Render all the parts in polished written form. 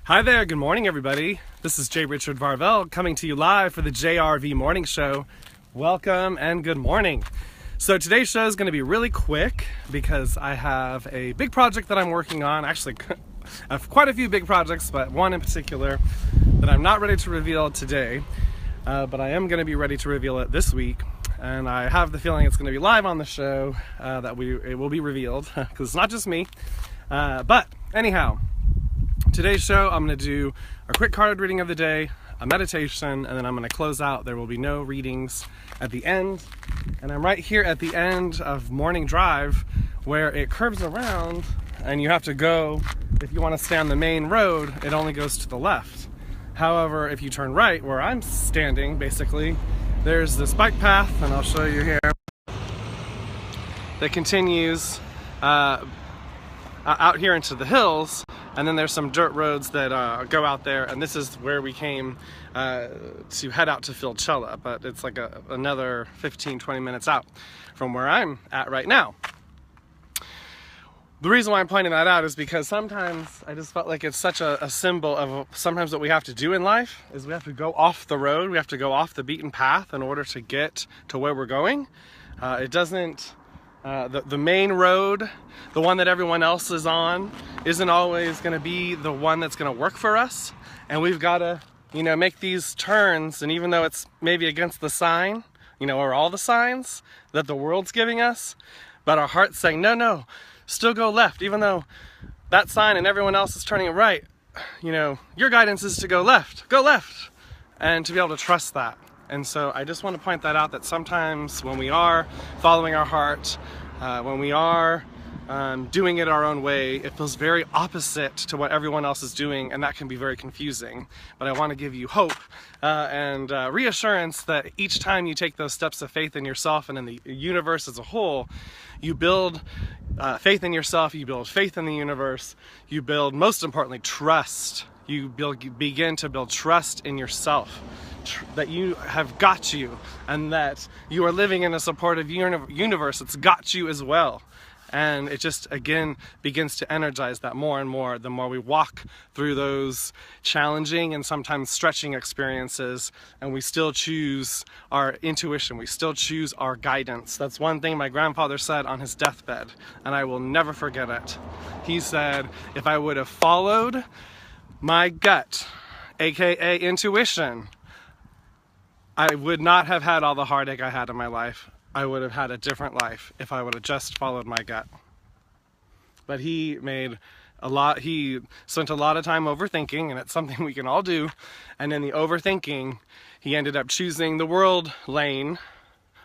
Hi there, good morning everybody. This is J. Richard Varvel coming to you live for the JRV Morning Show. Welcome and good morning. So today's show is going to be really quick because I have a big project that I'm working on. Actually, I have quite a few big projects, but one in particular that I'm not ready to reveal today. But I am going to be ready to reveal it this week. And I have the feeling it's going to be live on the show, that it will be revealed, because it's not just me. But anyhow, today's show, I'm going to do a quick card reading of the day, a meditation, and then I'm going to close out. There will be no readings at the end. And I'm right here at the end of Morning Drive, where it curves around, and you have to go, if you want to stay on the main road, it only goes to the left. However, if you turn right, where I'm standing, basically, there's this bike path, and I'll show you here, that continues out here into the hills. And then there's some dirt roads that go out there, and this is where we came to head out to Philchella, but it's like another 15-20 minutes out from where I'm at right now. The reason why I'm pointing that out is because sometimes I just felt like it's such a symbol of sometimes what we have to do in life is we have to go off the road, we have to go off the beaten path in order to get to where we're going. It doesn't... The main road, the one that everyone else is on, isn't always going to be the one that's going to work for us. And we've got to, make these turns. And even though it's maybe against the sign, or all the signs that the world's giving us, but our heart's saying, no, still go left. Even though that sign and everyone else is turning right, your guidance is to go left, and to be able to trust that. And so I just want to point that out, that sometimes when we are following our heart, when we are doing it our own way, it feels very opposite to what everyone else is doing, and that can be very confusing. But I want to give you hope and reassurance that each time you take those steps of faith in yourself and in the universe as a whole, you build faith in yourself, you build faith in the universe, you build, most importantly, trust. You begin to build trust in yourself, that you have got you, and that you are living in a supportive universe that's got you as well. And it just, again, begins to energize that more and more the more we walk through those challenging and sometimes stretching experiences, and we still choose our intuition, we still choose our guidance. That's one thing my grandfather said on his deathbed, and I will never forget it. He said, if I would have followed my gut, aka intuition, I would not have had all the heartache I had in my life. I would have had a different life if I would have just followed my gut. But he spent a lot of time overthinking, and it's something we can all do. And in the overthinking, he ended up choosing the world lane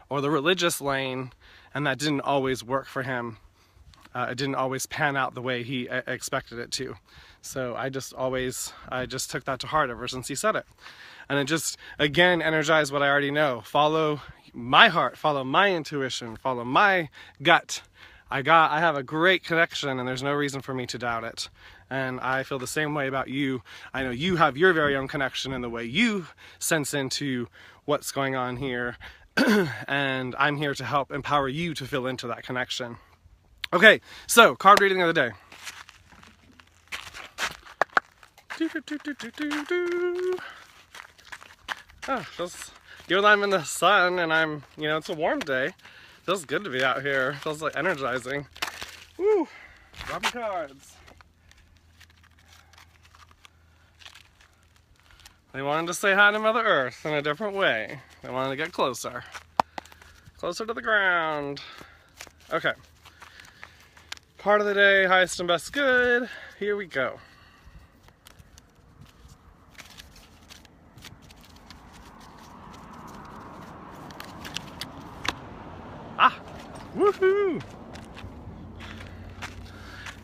or the religious lane, and that didn't always work for him. It didn't always pan out the way he expected it to. So I just took that to heart ever since he said it. And it just, again, energized what I already know. Follow my heart, follow my intuition, follow my gut. I have a great connection, and there's no reason for me to doubt it. And I feel the same way about you. I know you have your very own connection in the way you sense into what's going on here. And I'm here to help empower you to fill into that connection. Okay, so card reading of the day. Oh, even though I'm in the sun and it's a warm day, feels good to be out here. Feels like energizing. Woo! Dropping cards. They wanted to say hi to Mother Earth in a different way. They wanted to get closer. Closer to the ground. Okay. Card of the day, highest and best good. Here we go. Woohoo!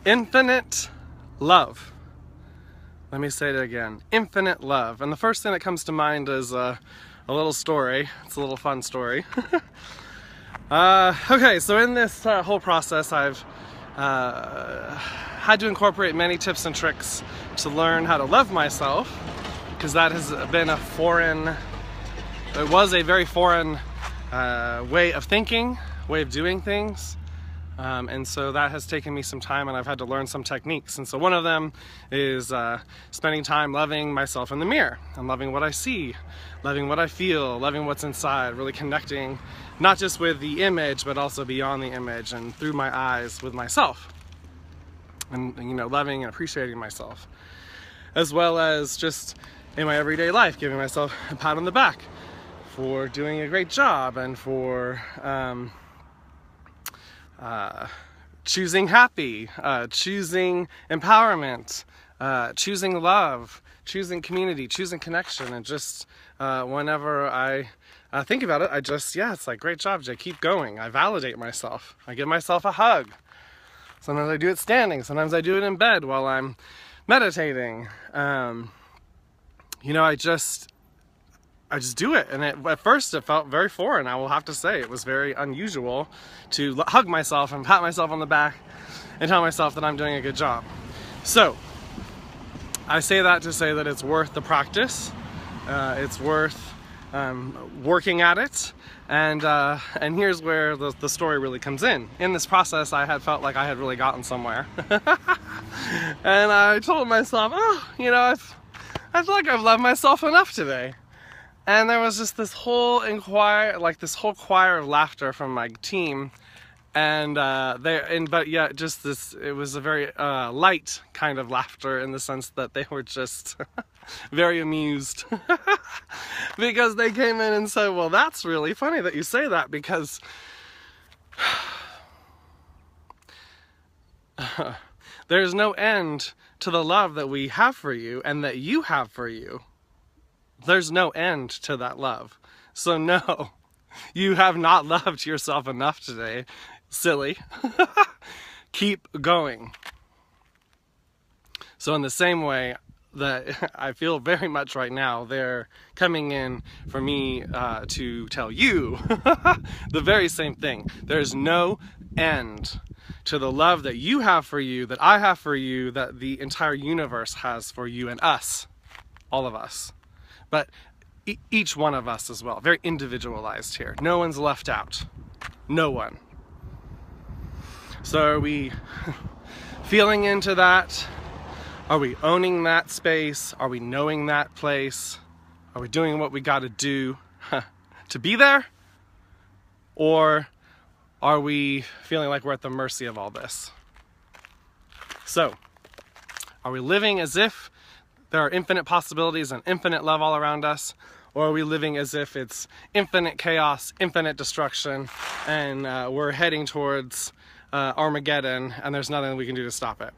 Infinite love. Let me say it again. Infinite love. And the first thing that comes to mind is a little story. It's a little fun story. Okay, so in this whole process, I've had to incorporate many tips and tricks to learn how to love myself, because that has been it was a very foreign way of thinking, way of doing things. And so that has taken me some time, and I've had to learn some techniques. And so one of them is spending time loving myself in the mirror and loving what I see, loving what I feel, loving what's inside, really connecting not just with the image, but also beyond the image and through my eyes with myself. And, you know, loving and appreciating myself. As well as just in my everyday life, giving myself a pat on the back for doing a great job and for choosing happy, choosing empowerment, choosing love, choosing community, choosing connection. And just whenever I think about it, I just, yeah, it's like, great job, Jay, keep going. I validate myself. I give myself a hug. Sometimes I do it standing, sometimes I do it in bed while I'm meditating. You know, I just do it, and at first it felt very foreign. I will have to say, it was very unusual to hug myself and pat myself on the back and tell myself that I'm doing a good job. So I say that to say that it's worth the practice. It's worth working at it, and here's where the story really comes in. In this process, I had felt like I had really gotten somewhere, and I told myself, oh, you know, I feel like I've loved myself enough today. And there was just this whole choir of laughter from my team, but yet just this, it was a very light kind of laughter, in the sense that they were just very amused because they came in and said, well, that's really funny that you say that, because there's no end to the love that we have for you and that you have for you. There's no end to that love. So no, you have not loved yourself enough today, silly. Keep going. So in the same way that I feel very much right now, they're coming in for me to tell you the very same thing. There's no end to the love that you have for you, that I have for you, that the entire universe has for you and us, all of us. But each one of us as well, very individualized here. No one's left out. No one. So are we feeling into that? Are we owning that space? Are we knowing that place? Are we doing what we got to do to be there? Or are we feeling like we're at the mercy of all this? So, are we living as if there are infinite possibilities and infinite love all around us? Or are we living as if it's infinite chaos, infinite destruction, and we're heading towards Armageddon, and there's nothing we can do to stop it?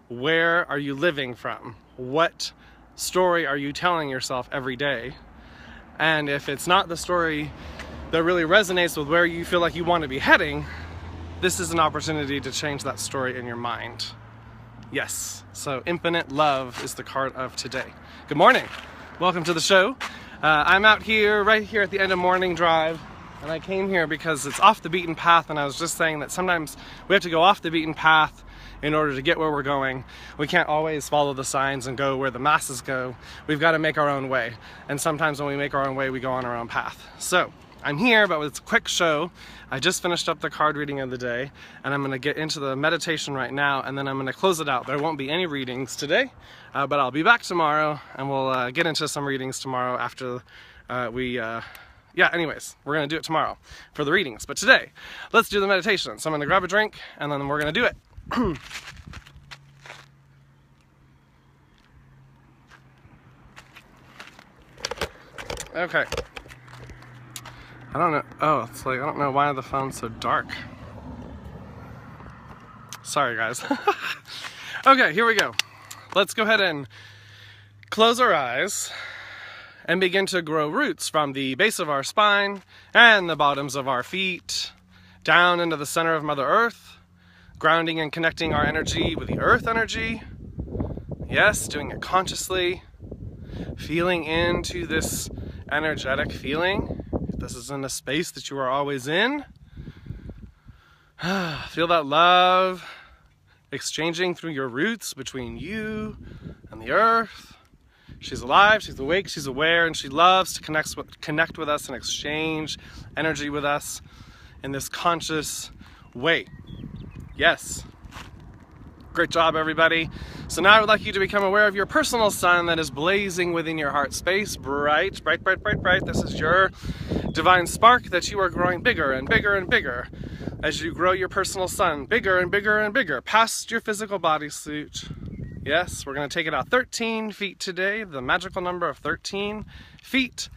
Where are you living from? What story are you telling yourself every day? And if it's not the story that really resonates with where you feel like you want to be heading, this is an opportunity to change that story in your mind. Yes, so infinite love is the card of today. Good morning. Welcome to the show. I'm out here, right here at the end of morning drive, and I came here because it's off the beaten path, and I was just saying that sometimes we have to go off the beaten path in order to get where we're going. We can't always follow the signs and go where the masses go. We've got to make our own way, and sometimes when we make our own way, we go on our own path. So I'm here, but it's a quick show. I just finished up the card reading of the day, and I'm going to get into the meditation right now, and then I'm going to close it out. There won't be any readings today, but I'll be back tomorrow, and we'll get into some readings tomorrow after anyways, we're going to do it tomorrow for the readings. But today, let's do the meditation. So I'm going to grab a drink, and then we're going to do it. Okay. I don't know. Oh, it's like, I don't know why the phone's so dark. Sorry, guys. Okay, here we go. Let's go ahead and close our eyes and begin to grow roots from the base of our spine and the bottoms of our feet down into the center of Mother Earth, grounding and connecting our energy with the earth energy. Yes, doing it consciously, feeling into this energetic feeling. If this isn't a space that you are always in, feel that love exchanging through your roots between you and the earth. She's alive, she's awake, she's aware, and she loves to connect with us and exchange energy with us in this conscious way. Yes. Great job, everybody. So now I would like you to become aware of your personal sun that is blazing within your heart space. Bright, bright, bright, bright, bright. This is your divine spark that you are growing bigger and bigger and bigger as you grow your personal sun bigger and bigger and bigger past your physical bodysuit. Yes, we're going to take it out 13 feet today, the magical number of 13 feet.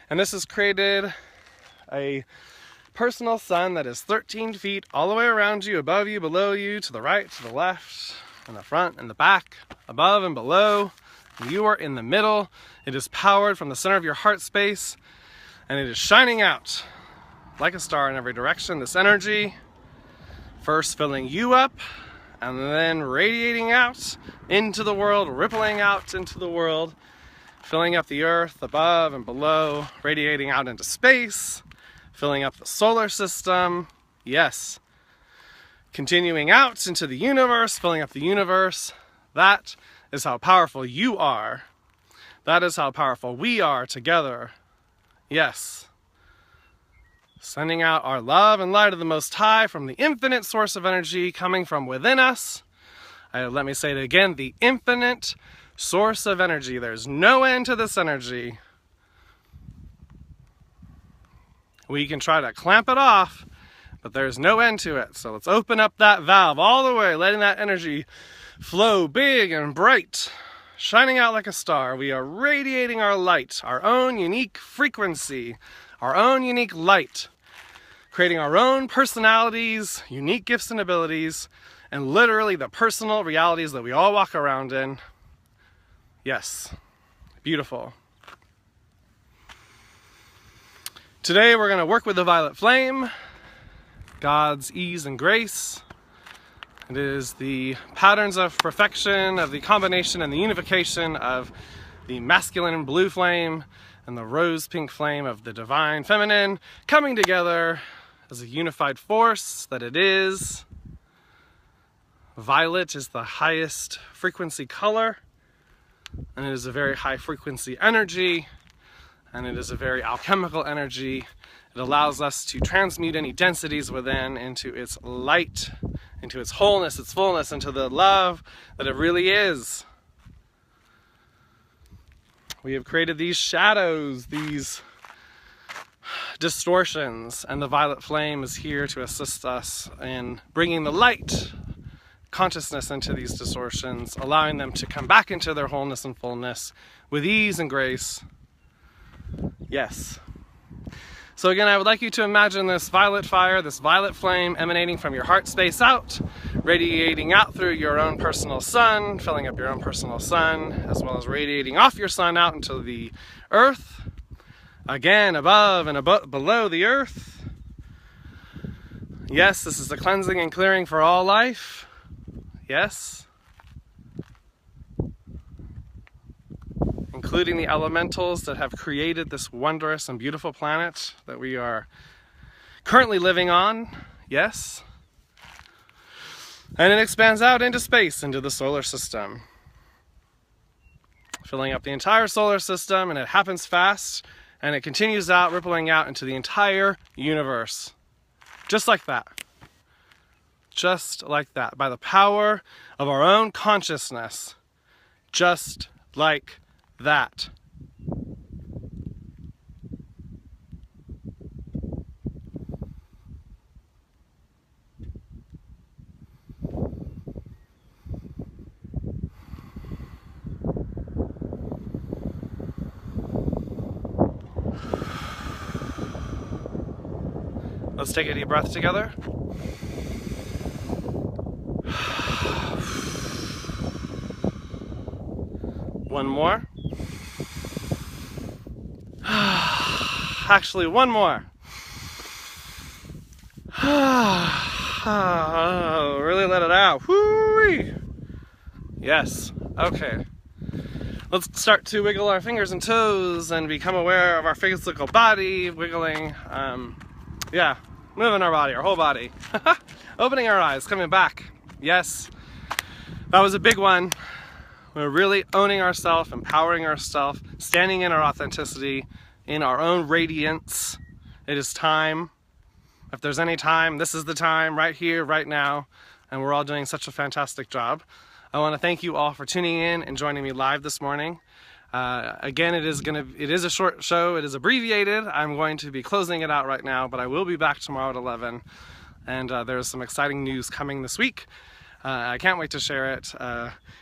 And this has created a personal sun that is 13 feet all the way around you, above you, below you, to the right, to the left, in the front and the back, above and below. You are in the middle. It is powered from the center of your heart space, and it is shining out like a star in every direction. This energy first filling you up and then radiating out into the world, rippling out into the world, filling up the earth above and below, radiating out into space, filling up the solar system. Yes. Continuing out into the universe, filling up the universe. That is how powerful you are. That is how powerful we are together. Yes. Sending out our love and light of the Most High from the infinite source of energy coming from within us. Let me say it again, the infinite source of energy. There's no end to this energy. We can try to clamp it off, but there's no end to it. So let's open up that valve all the way, letting that energy flow big and bright, shining out like a star. We are radiating our light, our own unique frequency, our own unique light, creating our own personalities, unique gifts and abilities, and literally the personal realities that we all walk around in. Yes, beautiful. Today we're going to work with the violet flame, God's ease and grace. It is the patterns of perfection, of the combination and the unification of the masculine blue flame and the rose pink flame of the divine feminine coming together as a unified force that it is. Violet is the highest frequency color, and it is a very high frequency energy. And it is a very alchemical energy. It allows us to transmute any densities within into its light, into its wholeness, its fullness, into the love that it really is. We have created these shadows, these distortions, and the violet flame is here to assist us in bringing the light consciousness into these distortions, allowing them to come back into their wholeness and fullness with ease and grace. Yes. So again, I would like you to imagine this violet fire, this violet flame emanating from your heart space out, radiating out through your own personal sun, filling up your own personal sun, as well as radiating off your sun out into the earth. Again, above and below the earth. Yes, this is a cleansing and clearing for all life. Yes. Including the elementals that have created this wondrous and beautiful planet that we are currently living on. Yes. And it expands out into space, into the solar system, filling up the entire solar system, and it happens fast, and it continues out, rippling out into the entire universe. Just like that. Just like that. By the power of our own consciousness. Just like that. Let's take a deep breath together. One more. Actually, one more. Really let it out. Woo-wee. Yes. Okay. Let's start to wiggle our fingers and toes and become aware of our physical body, wiggling, yeah, moving our body, our whole body. Opening our eyes, coming back. Yes. That was a big one. We're really owning ourselves, empowering ourselves, standing in our authenticity, in our own radiance. It is time. If there's any time, this is the time, right here, right now, and we're all doing such a fantastic job. I want to thank you all for tuning in and joining me live this morning. Again, it is a short show. It is abbreviated. I'm going to be closing it out right now, but I will be back tomorrow at 11. And there's some exciting news coming this week. I can't wait to share it.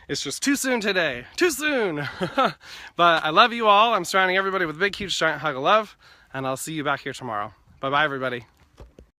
It's just too soon today. Too soon! But I love you all. I'm surrounding everybody with a big, huge, giant hug of love. And I'll see you back here tomorrow. Bye-bye, everybody.